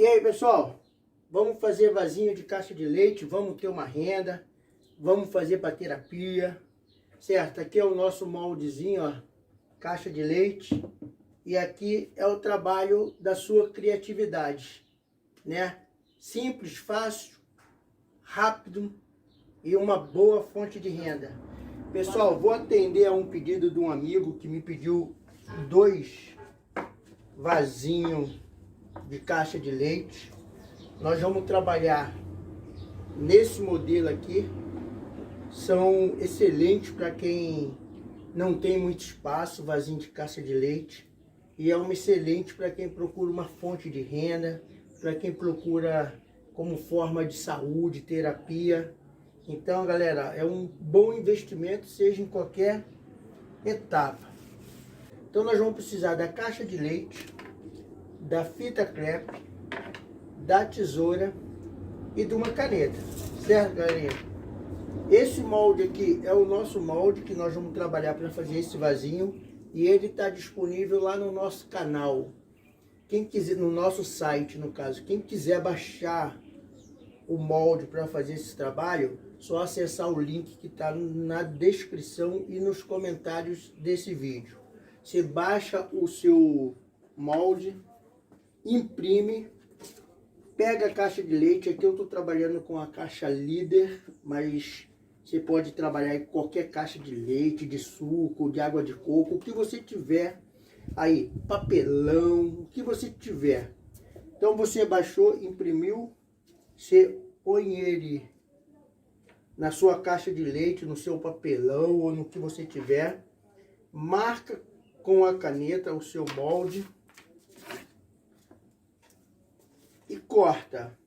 E aí, pessoal, vamos fazer vasinho de caixa de leite, vamos ter uma renda, vamos fazer para terapia, certo? Aqui é o nosso moldezinho, ó, caixa de leite, e aqui é o trabalho da sua criatividade, né? Simples, fácil, rápido e uma boa fonte de renda. Pessoal, vou atender a um pedido de um amigo que me pediu 2 vasinhos de caixa de leite. Nós vamos trabalhar nesse modelo aqui. São excelentes para quem não tem muito espaço, vasinho de caixa de leite. E é uma excelente para quem procura uma fonte de renda, para quem procura como forma de saúde, terapia. Então, galera, é um bom investimento, seja em qualquer etapa. Então, nós vamos precisar da caixa de leite, da fita crepe, da tesoura e de uma caneta, certo, galerinha? Esse molde aqui é o nosso molde que nós vamos trabalhar para fazer esse vasinho, e ele está disponível lá no nosso canal. Quem quiser, no nosso site, no caso, quem quiser baixar o molde para fazer esse trabalho, só acessar o link que está na descrição e nos comentários desse vídeo. Você baixa o seu molde, imprime, pega a caixa de leite. Aqui eu estou trabalhando com a caixa líder, mas você pode trabalhar em qualquer caixa de leite, de suco, de água de coco, o que você tiver aí, papelão, o que você tiver. Então você baixou, imprimiu, você põe ele na sua caixa de leite, no seu papelão ou no que você tiver, marca com a caneta o seu molde e corta.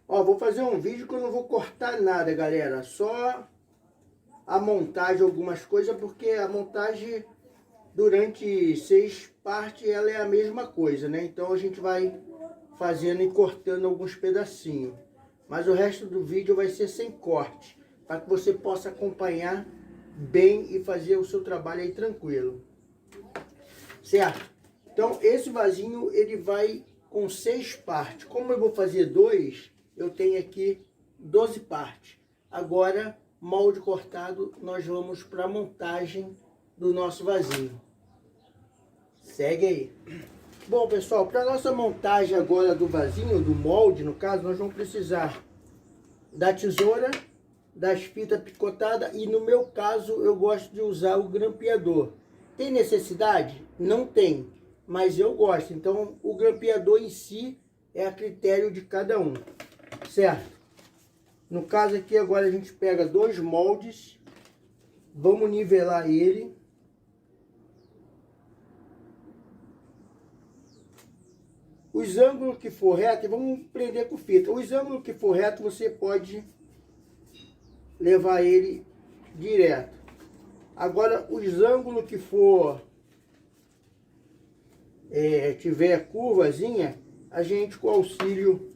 Ó, vou fazer um vídeo que eu não vou cortar nada, galera. Só a montagem, algumas coisas, porque a montagem durante 6 partes ela é a mesma coisa, né? Então a gente vai fazendo e cortando alguns pedacinhos. Mas o resto do vídeo vai ser sem corte, para que você possa acompanhar bem e fazer o seu trabalho aí tranquilo. Certo? Então esse vasinho ele vai com 6 partes. Como eu vou fazer 2, eu tenho aqui 12 partes. Agora, molde cortado, nós vamos para a montagem do nosso vasinho. Segue aí. Bom, pessoal, para nossa montagem agora do vasinho, do molde, no caso, nós vamos precisar da tesoura, das fitas picotadas e, no meu caso, eu gosto de usar o grampeador. Tem necessidade? Não tem, mas eu gosto. Então, o grampeador em si é a critério de cada um, certo? No caso aqui, agora a gente pega 2 moldes, vamos nivelar ele. Os ângulos que for reto, vamos prender com fita. Os ângulos que for reto, você pode levar ele direto. Agora, os ângulos que for tiver curvazinha, a gente, com o auxílio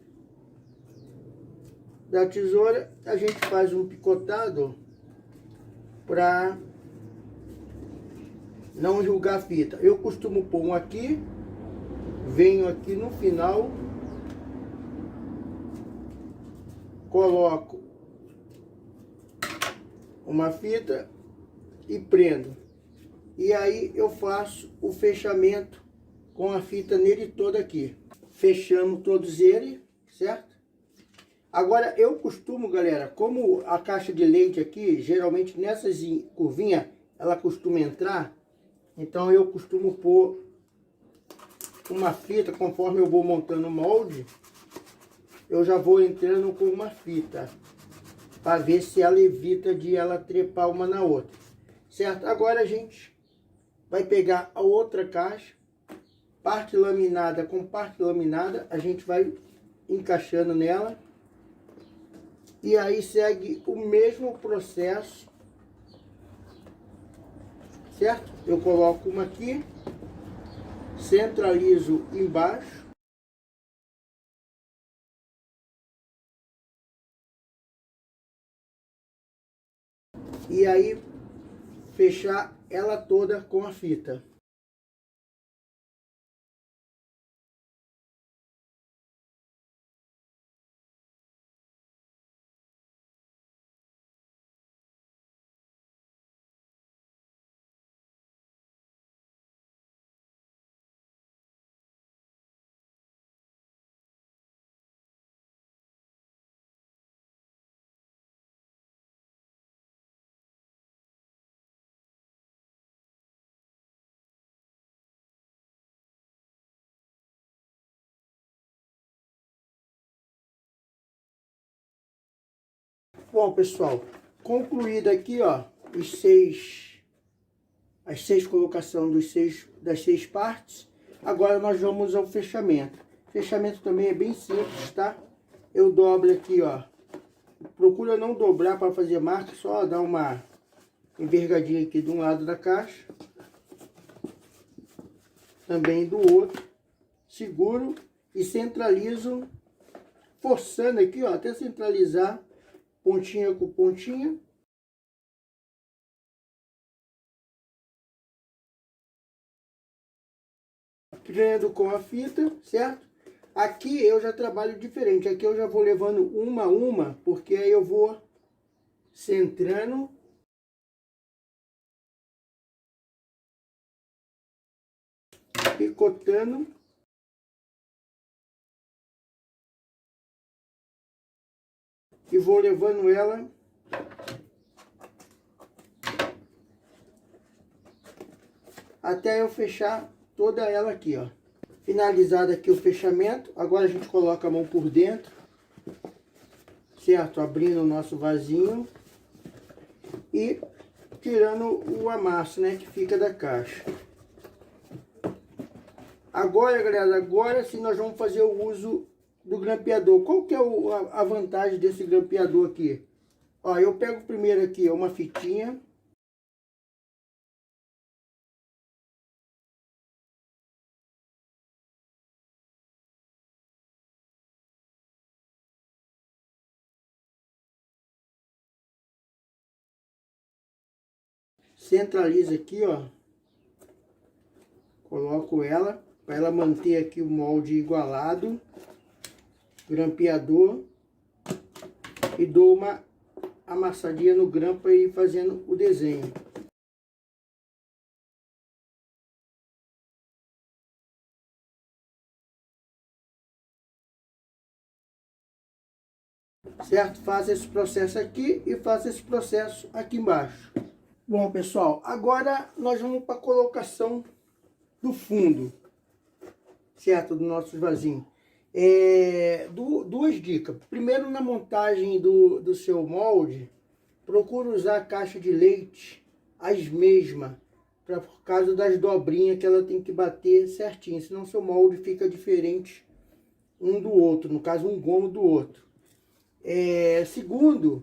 da tesoura, a gente faz um picotado para não julgar a fita. Eu costumo pôr um aqui, venho aqui no final, coloco uma fita e prendo. E aí eu faço o fechamento com a fita nele todo aqui. Fechamos todos eles, certo? Agora eu costumo, galera, como a caixa de leite aqui, geralmente nessas curvinhas, ela costuma entrar, então eu costumo pôr uma fita, conforme eu vou montando o molde, eu já vou entrando com uma fita, para ver se ela evita de ela trepar uma na outra, certo? Agora a gente vai pegar a outra caixa, parte laminada com parte laminada, a gente vai encaixando nela, e aí segue o mesmo processo, certo? Eu coloco uma aqui, centralizo embaixo. E aí fechar ela toda com a fita. Bom, pessoal, concluído aqui, ó, as seis colocações das seis partes. Agora nós vamos ao fechamento. O fechamento também é bem simples, tá? Eu dobro aqui, ó. Procura não dobrar para fazer marca, só dar uma envergadinha aqui de um lado da caixa. Também do outro. Seguro e centralizo, forçando aqui, ó, até centralizar pontinha com pontinha. Prendo com a fita, certo? Aqui eu já trabalho diferente. Aqui eu já vou levando uma a uma, porque aí eu vou centrando. Picotando. E vou levando ela até eu fechar toda ela aqui, ó. Finalizado aqui o fechamento, agora a gente coloca a mão por dentro, certo? Abrindo o nosso vasinho e tirando o amasso, né, que fica da caixa. Agora, galera, agora sim nós vamos fazer o uso do grampeador. Qual que é a vantagem desse grampeador aqui? Ó, eu pego primeiro aqui uma fitinha. Centraliza aqui, ó. Coloco ela, para ela manter aqui o molde igualado. Grampeador. E dou uma amassadinha no grampo para ir fazendo o desenho. Certo? Faça esse processo aqui e faça esse processo aqui embaixo. Bom, pessoal, agora nós vamos para a colocação do fundo, certo? Do nosso vasinho. Duas dicas. Primeiro, na montagem do seu molde, procura usar a caixa de leite as mesmas, por causa das dobrinhas que ela tem que bater certinho, senão seu molde fica diferente um do outro, no caso um gomo do outro. Segundo,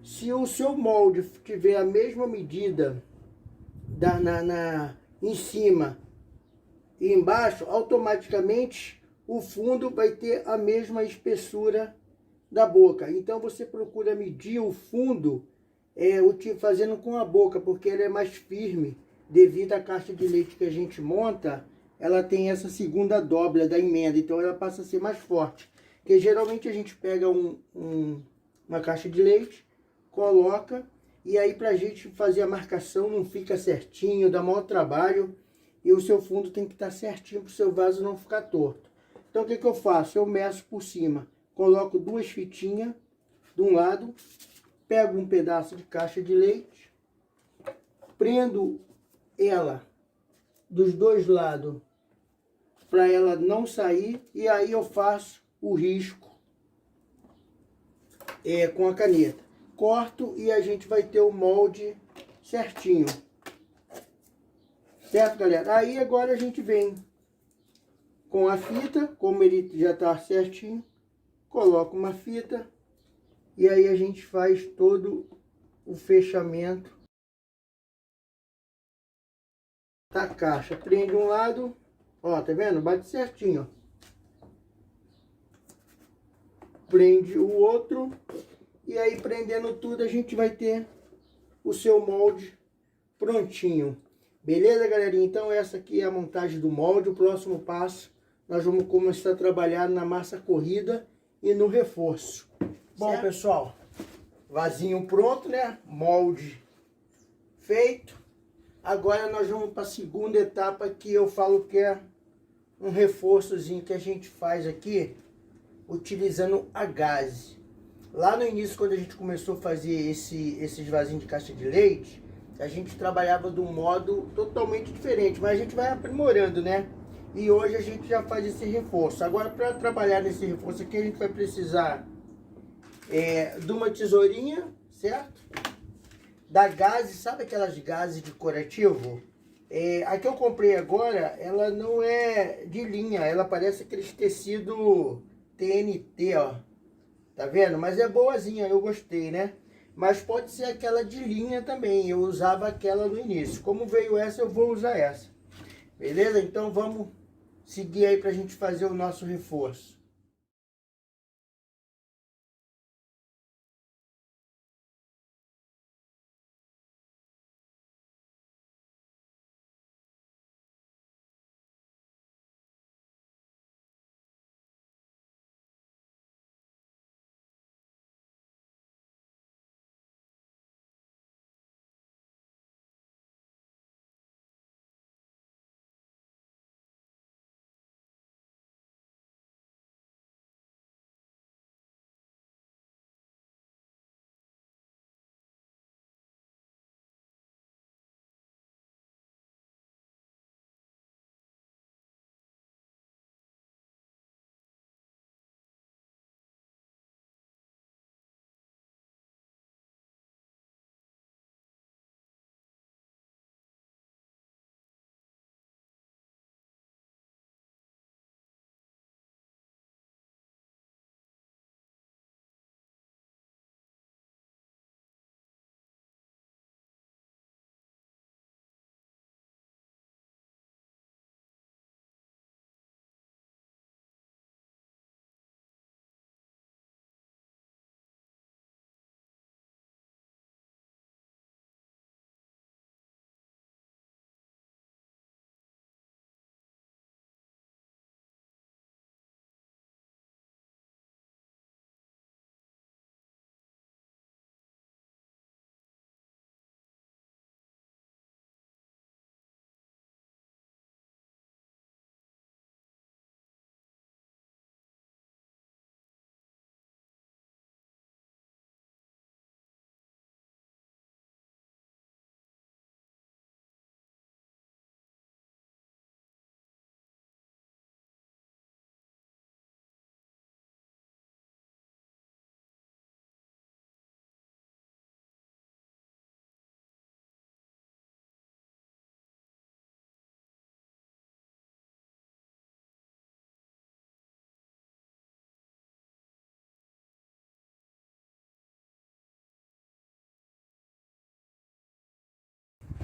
se o seu molde tiver a mesma medida em cima e embaixo, automaticamente o fundo vai ter a mesma espessura da boca. Então você procura medir o fundo fazendo com a boca, porque ele é mais firme, devido à caixa de leite que a gente monta, ela tem essa segunda dobra da emenda, então ela passa a ser mais forte. Porque geralmente a gente pega uma caixa de leite, coloca, e aí pra gente fazer a marcação não fica certinho, dá maior trabalho, e o seu fundo tem que estar certinho para o seu vaso não ficar torto. Então o que eu faço? Eu meço por cima, coloco duas fitinhas de um lado, pego um pedaço de caixa de leite, prendo ela dos dois lados para ela não sair, e aí eu faço o risco com a caneta. Corto e a gente vai ter o molde certinho. Certo, galera? Aí agora a gente vem com a fita, como ele já está certinho, coloca uma fita e aí a gente faz todo o fechamento da caixa. Prende um lado, Ó, tá vendo? Bate certinho, ó. Prende o outro. E aí, prendendo tudo, a gente vai ter o seu molde prontinho. Beleza, galerinha? Então, essa aqui é a montagem do molde. O próximo passo, nós vamos começar a trabalhar na massa corrida e no reforço. Bom, certo? Pessoal, vasinho pronto, né? Molde feito. Agora nós vamos para a segunda etapa, que eu falo que é um reforçozinho que a gente faz aqui, utilizando a gaze. Lá no início, quando a gente começou a fazer esses vasinhos de caixa de leite, a gente trabalhava de um modo totalmente diferente, mas a gente vai aprimorando, né? E hoje a gente já faz esse reforço. Agora, para trabalhar nesse reforço aqui, a gente vai precisar de uma tesourinha, certo? Da gaze, sabe aquelas gases de decorativo? A que eu comprei agora, ela não é de linha, ela parece aqueles tecido TNT, ó. Tá vendo? Mas é boazinha, eu gostei, né? Mas pode ser aquela de linha também, eu usava aquela no início. Como veio essa, eu vou usar essa. Beleza? Então vamos seguir aí pra gente fazer o nosso reforço.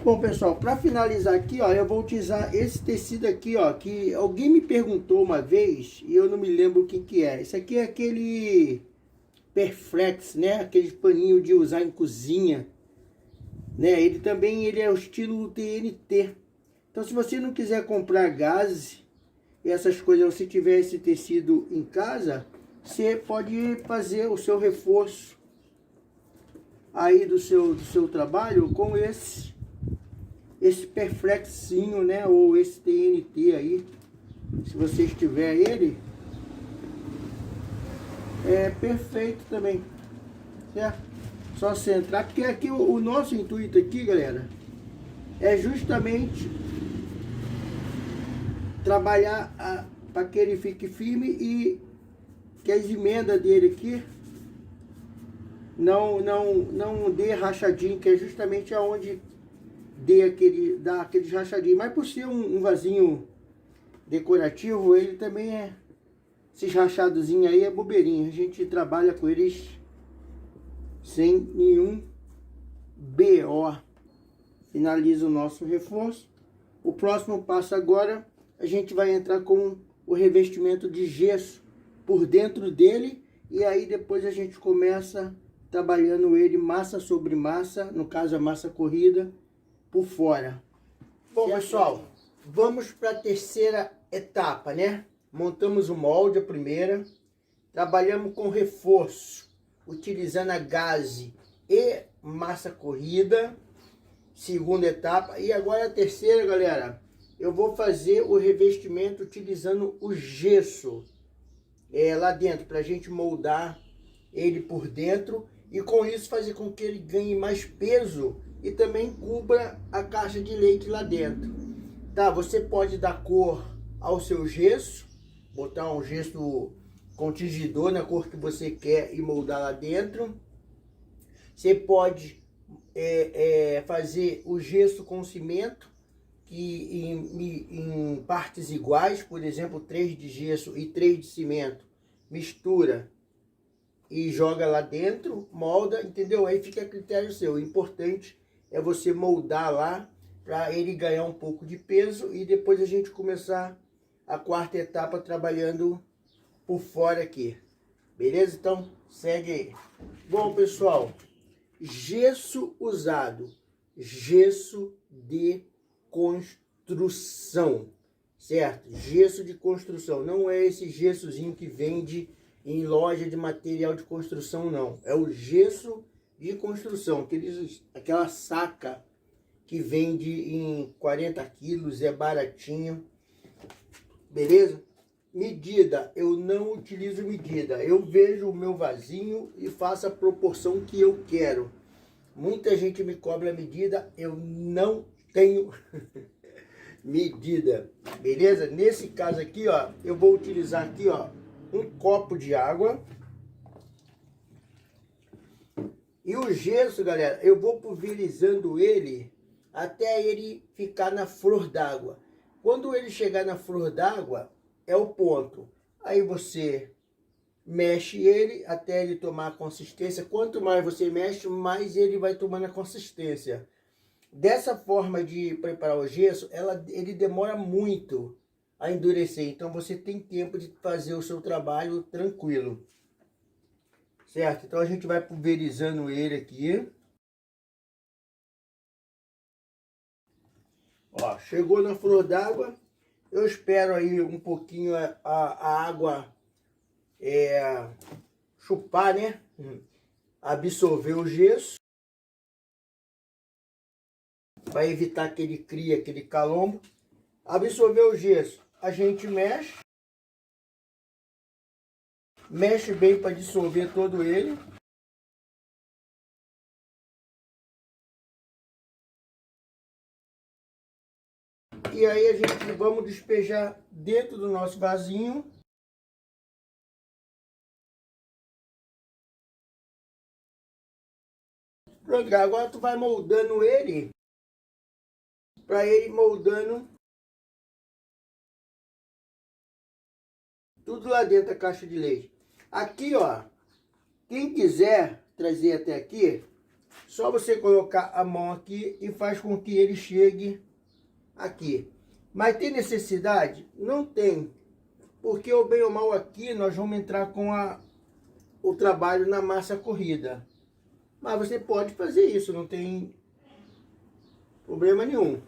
Bom, pessoal, para finalizar aqui, ó, eu vou utilizar esse tecido aqui, ó, que alguém me perguntou uma vez e eu não me lembro o que que é. Esse aqui é aquele Perflex, né? Aquele paninho de usar em cozinha, né? Ele também é o estilo TNT. Então, se você não quiser comprar gaze e essas coisas, se tiver esse tecido em casa, você pode fazer o seu reforço aí do seu trabalho com esse Perflexinho, né? Ou esse TNT aí. Se você tiver ele, é perfeito também, certo? Só você entrar, porque aqui o nosso intuito aqui, galera, é justamente trabalhar para que ele fique firme e que as emendas dele aqui não dê rachadinho, que é justamente aonde dá aquele rachadinho. Mas por ser um vasinho decorativo, ele também é, esses rachadozinhos aí é bobeirinha. A gente trabalha com eles sem nenhum BO. Finaliza o nosso reforço. O próximo passo agora, a gente vai entrar com o revestimento de gesso por dentro dele. E aí depois a gente começa trabalhando ele massa sobre massa, no caso a massa corrida, por fora. Bom, pessoal, vamos para a terceira etapa, né? Montamos o molde, a primeira. Trabalhamos com reforço, utilizando a gaze e massa corrida. Segunda etapa. E agora a terceira, galera. Eu vou fazer o revestimento utilizando o gesso lá dentro, para a gente moldar ele por dentro. E com isso fazer com que ele ganhe mais peso e também cubra a caixa de leite lá dentro. Tá, você pode dar cor ao seu gesso, botar um gesso com tingidor na cor que você quer e moldar lá dentro. Você pode fazer o gesso com cimento, que em partes iguais, por exemplo, 3 de gesso e 3 de cimento, mistura e joga lá dentro, molda, entendeu? Aí fica a critério seu. O importante é você moldar lá para ele ganhar um pouco de peso e depois a gente começar a quarta etapa trabalhando por fora aqui. Beleza? Então, segue aí. Bom, pessoal, gesso usado, gesso de construção, certo? Gesso de construção, não é esse gessozinho que vende em loja de material de construção, não. É o gesso de construção, aquela saca que vende em 40 quilos, é baratinho, beleza? Medida, eu não utilizo medida, eu vejo o meu vasinho e faço a proporção que eu quero. Muita gente me cobra a medida, eu não tenho medida, beleza? Nesse caso aqui, ó, eu vou utilizar aqui, ó, um copo de água. E o gesso, galera, eu vou pulverizando ele até ele ficar na flor d'água. Quando ele chegar na flor d'água, é o ponto. Aí você mexe ele até ele tomar a consistência. Quanto mais você mexe, mais ele vai tomando a consistência. Dessa forma de preparar o gesso, ele demora muito a endurecer. Então você tem tempo de fazer o seu trabalho tranquilo. Certo? Então a gente vai pulverizando ele aqui. Ó, chegou na flor d'água. Eu espero aí um pouquinho a água chupar, né? Absorver o gesso. Vai evitar que ele crie aquele calombo. Absorver o gesso, a gente mexe. Mexe bem para dissolver todo ele. E aí a gente vamos despejar dentro do nosso vasinho. Pronto, agora tu vai moldando ele, para ele moldando tudo lá dentro da caixa de leite. Aqui, ó, quem quiser trazer até aqui, só você colocar a mão aqui e faz com que ele chegue aqui. Mas tem necessidade? Não tem. Porque o bem ou mal aqui nós vamos entrar com o trabalho na massa corrida. Mas você pode fazer isso, não tem problema nenhum.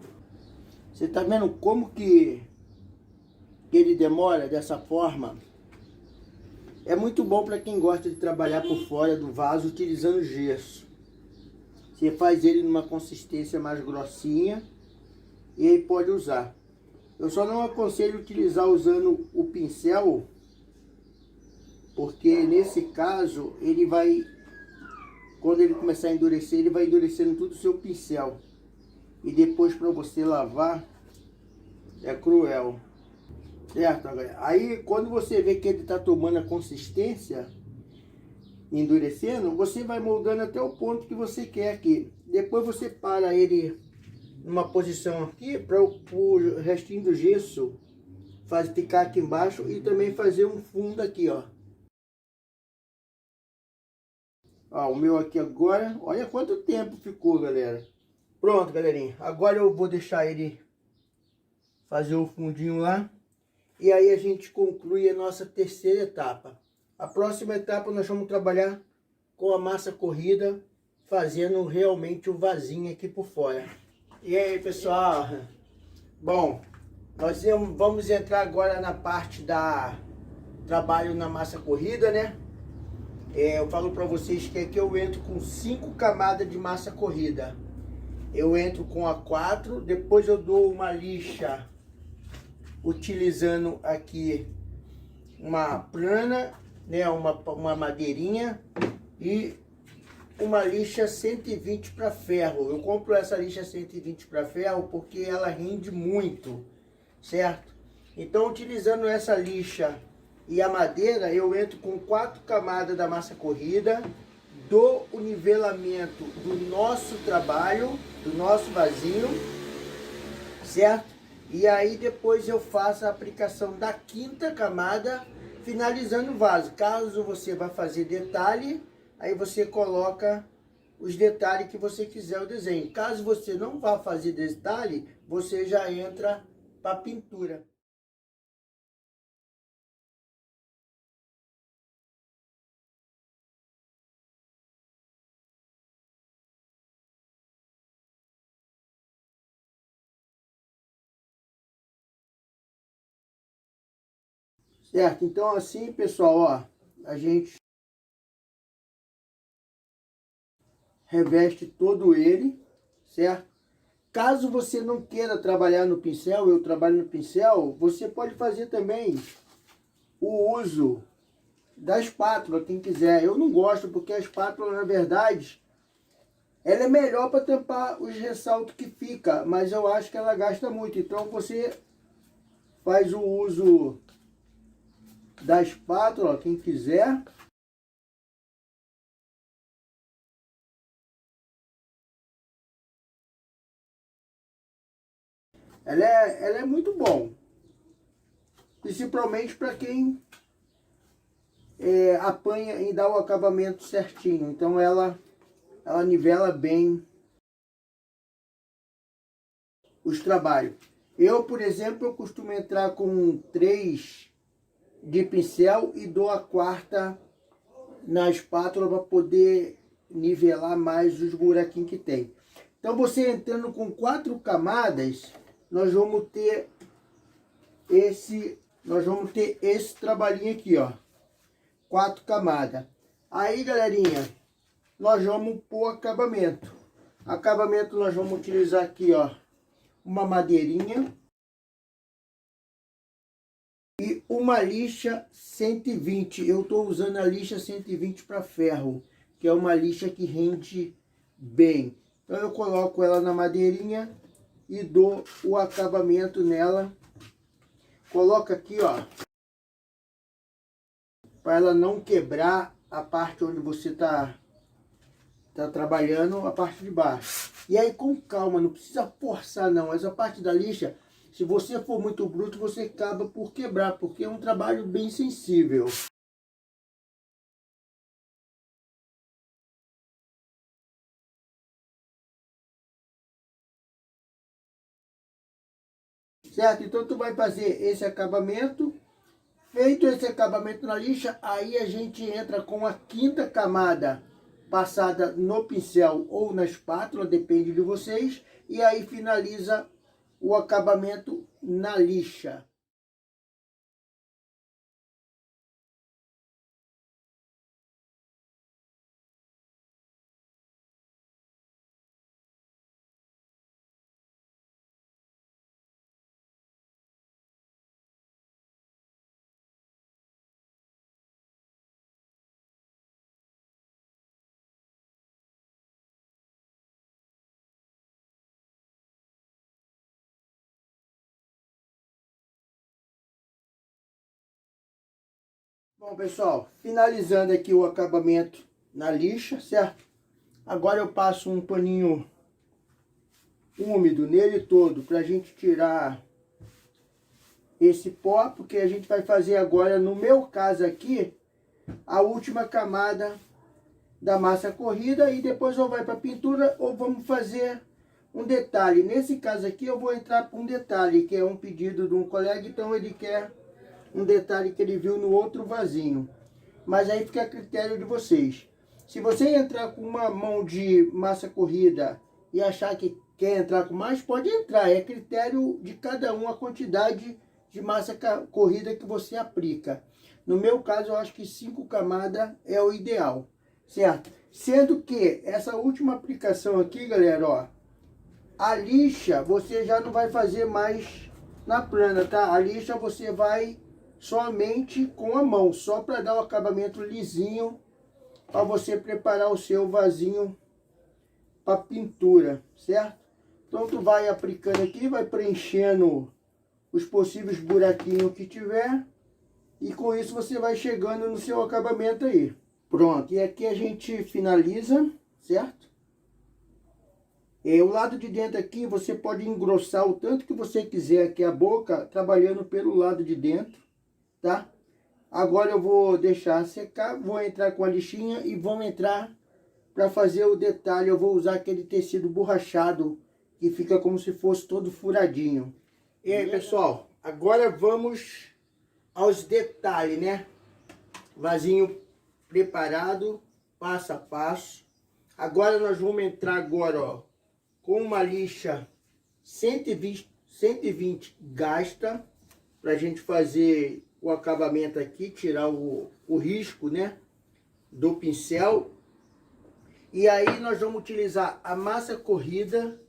Você tá vendo como que ele demora dessa forma? É muito bom para quem gosta de trabalhar por fora do vaso utilizando gesso. Você faz ele numa consistência mais grossinha e aí pode usar. Eu só não aconselho utilizar usando o pincel, porque nesse caso ele vai, quando ele começar a endurecer, ele vai endurecendo tudo o seu pincel. E depois para você lavar é cruel. Certo, galera? Aí quando você vê que ele está tomando a consistência, endurecendo, você vai moldando até o ponto que você quer aqui. Depois você para ele numa posição aqui para o restinho do gesso ficar aqui embaixo e também fazer um fundo aqui, ó. Ó, o meu aqui agora, olha quanto tempo ficou, galera. Pronto, galerinha. Agora eu vou deixar ele fazer o fundinho lá. E aí a gente conclui a nossa terceira etapa. A próxima etapa nós vamos trabalhar com a massa corrida, fazendo realmente o vasinho aqui por fora. E aí, pessoal? Bom, nós vamos entrar agora na parte da trabalho na massa corrida, né? Eu falo para vocês que aqui eu entro com 5 camadas de massa corrida. Eu entro com a 4, depois eu dou uma lixa utilizando aqui uma plana, né, uma madeirinha e uma lixa 120 para ferro. Eu compro essa lixa 120 para ferro porque ela rende muito, certo? Então, utilizando essa lixa e a madeira, eu entro com 4 camadas da massa corrida, dou o nivelamento do nosso trabalho, do nosso vasinho, certo? E aí depois eu faço a aplicação da 5ª camada, finalizando o vaso. Caso você vá fazer detalhe, aí você coloca os detalhes que você quiser o desenho. Caso você não vá fazer detalhe, você já entra para pintura. Certo? Então assim, pessoal, ó, a gente reveste todo ele, certo? Caso você não queira trabalhar no pincel, eu trabalho no pincel, você pode fazer também o uso da espátula, quem quiser. Eu não gosto porque a espátula, na verdade, ela é melhor para tampar os ressaltos que fica, mas eu acho que ela gasta muito. Então você faz o uso da espátula, quem quiser. Ela é muito bom, principalmente para quem apanha e dá o acabamento certinho. Então ela nivela bem os trabalhos. Eu, por exemplo, eu costumo entrar com 3 de pincel e dou a 4ª na espátula para poder nivelar mais os buraquinhos que tem. Então você entrando com 4 camadas, nós vamos ter esse trabalhinho aqui, ó. 4 camadas. Aí, galerinha, nós vamos pôr acabamento. Acabamento nós vamos utilizar aqui, ó, uma madeirinha e uma lixa 120. Eu estou usando a lixa 120 para ferro, que é uma lixa que rende bem. Então eu coloco ela na madeirinha e dou o acabamento nela. Coloca aqui, ó, para ela não quebrar a parte onde você tá trabalhando, a parte de baixo. E aí com calma, não precisa forçar não. Essa parte da lixa, se você for muito bruto, você acaba por quebrar, porque é um trabalho bem sensível. Certo? Então tu vai fazer esse acabamento. Feito esse acabamento na lixa, aí a gente entra com a 5ª camada passada no pincel ou na espátula, depende de vocês. E aí finaliza o acabamento na lixa. Bom, pessoal, finalizando aqui o acabamento na lixa, certo? Agora eu passo um paninho úmido nele todo para a gente tirar esse pó, porque a gente vai fazer agora, no meu caso aqui, a última camada da massa corrida e depois ou vai para pintura ou vamos fazer um detalhe. Nesse caso aqui eu vou entrar com um detalhe, que é um pedido de um colega, então ele quer um detalhe que ele viu no outro vasinho. Mas aí fica a critério de vocês. Se você entrar com uma mão de massa corrida e achar que quer entrar com mais, pode entrar. É critério de cada um a quantidade de massa corrida que você aplica. No meu caso, eu acho que 5 camadas é o ideal, certo? Sendo que essa última aplicação aqui, galera, ó, a lixa você já não vai fazer mais na plana, tá? A lixa você vai somente com a mão, só para dar o acabamento lisinho, para você preparar o seu vasinho para pintura, certo? Então tu vai aplicando aqui, vai preenchendo os possíveis buraquinhos que tiver, e com isso você vai chegando no seu acabamento aí. Pronto, e aqui a gente finaliza, certo? O lado de dentro aqui você pode engrossar o tanto que você quiser aqui a boca, trabalhando pelo lado de dentro, tá? Agora eu vou deixar secar, vou entrar com a lixinha e vamos entrar para fazer o detalhe. Eu vou usar aquele tecido borrachado que fica como se fosse todo furadinho. E aí, pessoal, agora vamos aos detalhes, né? Vasinho preparado, passo a passo. Agora nós vamos entrar agora, ó, com uma lixa 120 gasta, para a gente fazer o acabamento aqui, tirar o risco, né, do pincel. E aí nós vamos utilizar a massa corrida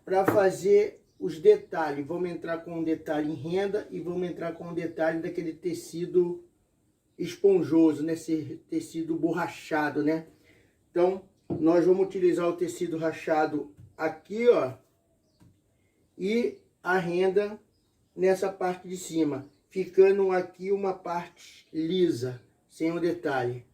para fazer os detalhes. Vamos entrar com um detalhe em renda e vamos entrar com um detalhe daquele tecido esponjoso, né, esse tecido borrachado, né. Então nós vamos utilizar o tecido rachado aqui, ó, e a renda nessa parte de cima, ficando aqui uma parte lisa, sem o detalhe.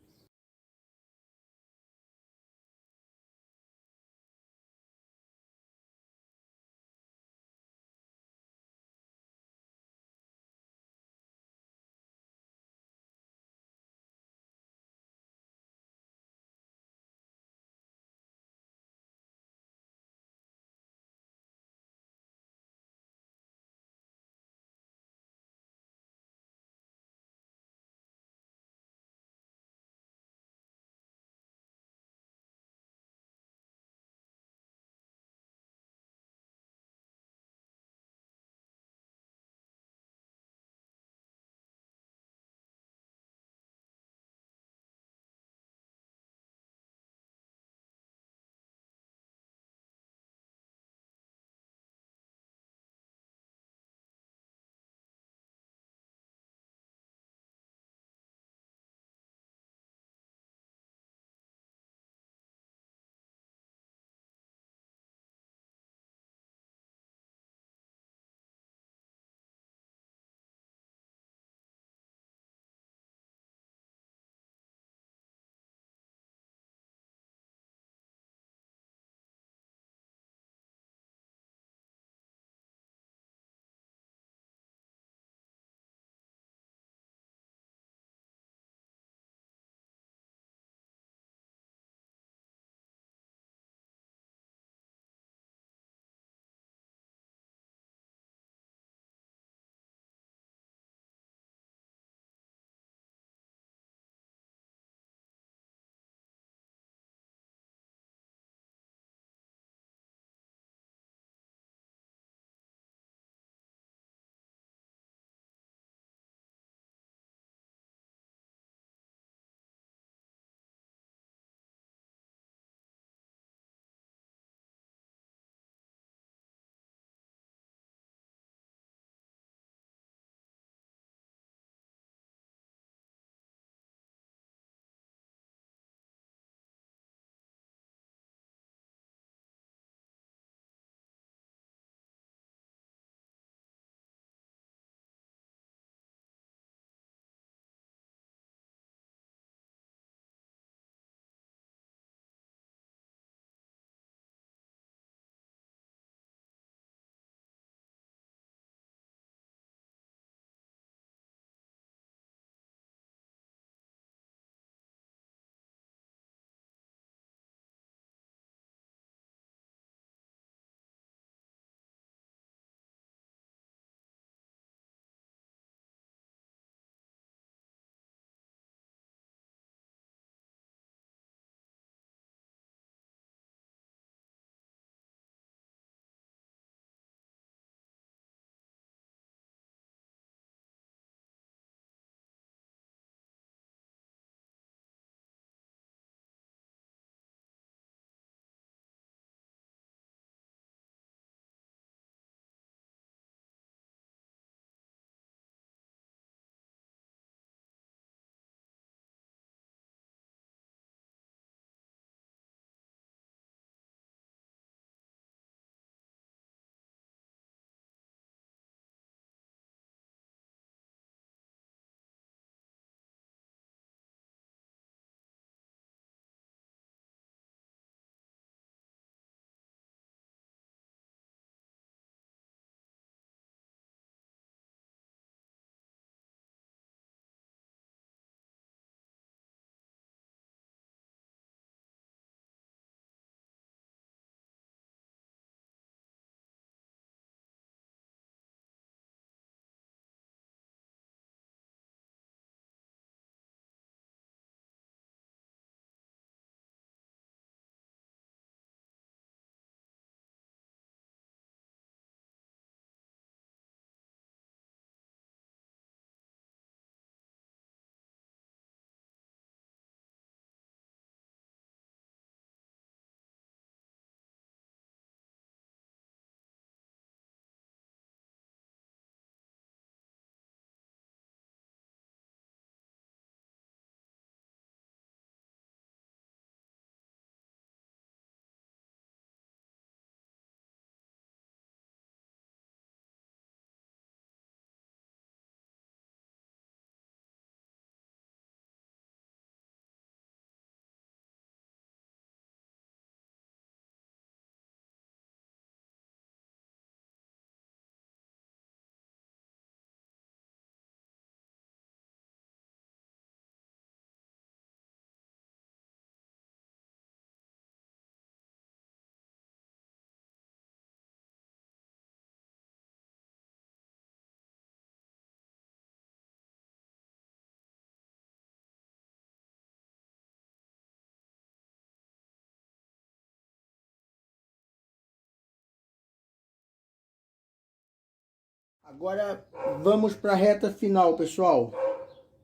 Agora vamos para a reta final, pessoal.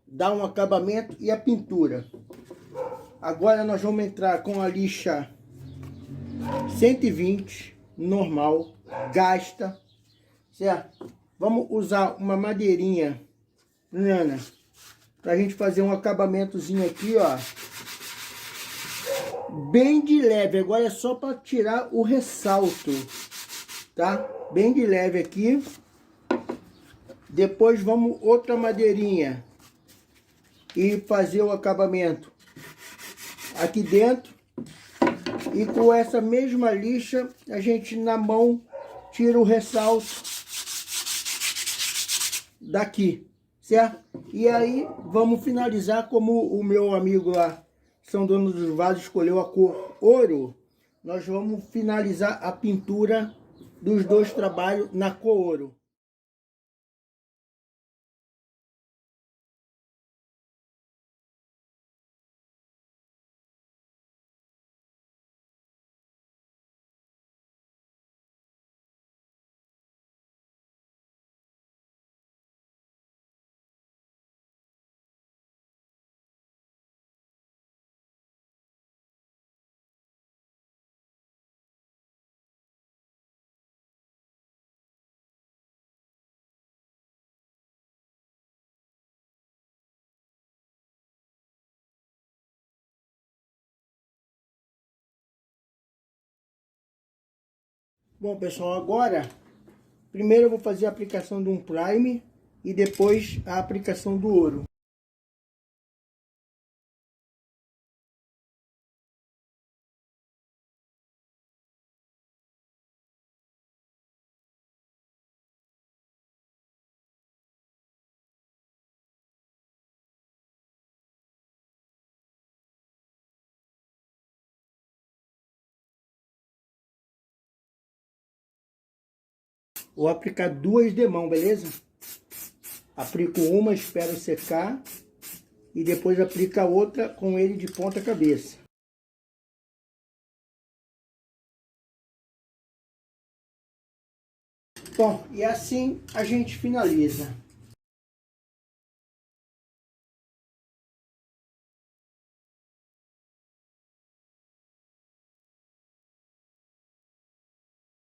Dar um acabamento e a pintura. Agora nós vamos entrar com a lixa 120, normal, gasta, certo? Vamos usar uma madeirinha Nana, pra gente fazer um acabamentozinho aqui, ó. Bem de leve, agora é só para tirar o ressalto, tá? Bem de leve aqui. Depois vamos outra madeirinha e fazer o acabamento aqui dentro. E com essa mesma lixa, a gente na mão tira o ressalto daqui, certo? E aí vamos finalizar como o meu amigo lá, São Dono dos Vasos, escolheu a cor ouro. Nós vamos finalizar a pintura dos dois trabalhos na cor ouro. Bom, pessoal, agora primeiro eu vou fazer a aplicação de um prime e depois a aplicação do ouro. Vou aplicar duas de mão, beleza? Aplico uma, espero secar e depois aplico a outra com ele de ponta cabeça. Bom, e assim a gente finaliza.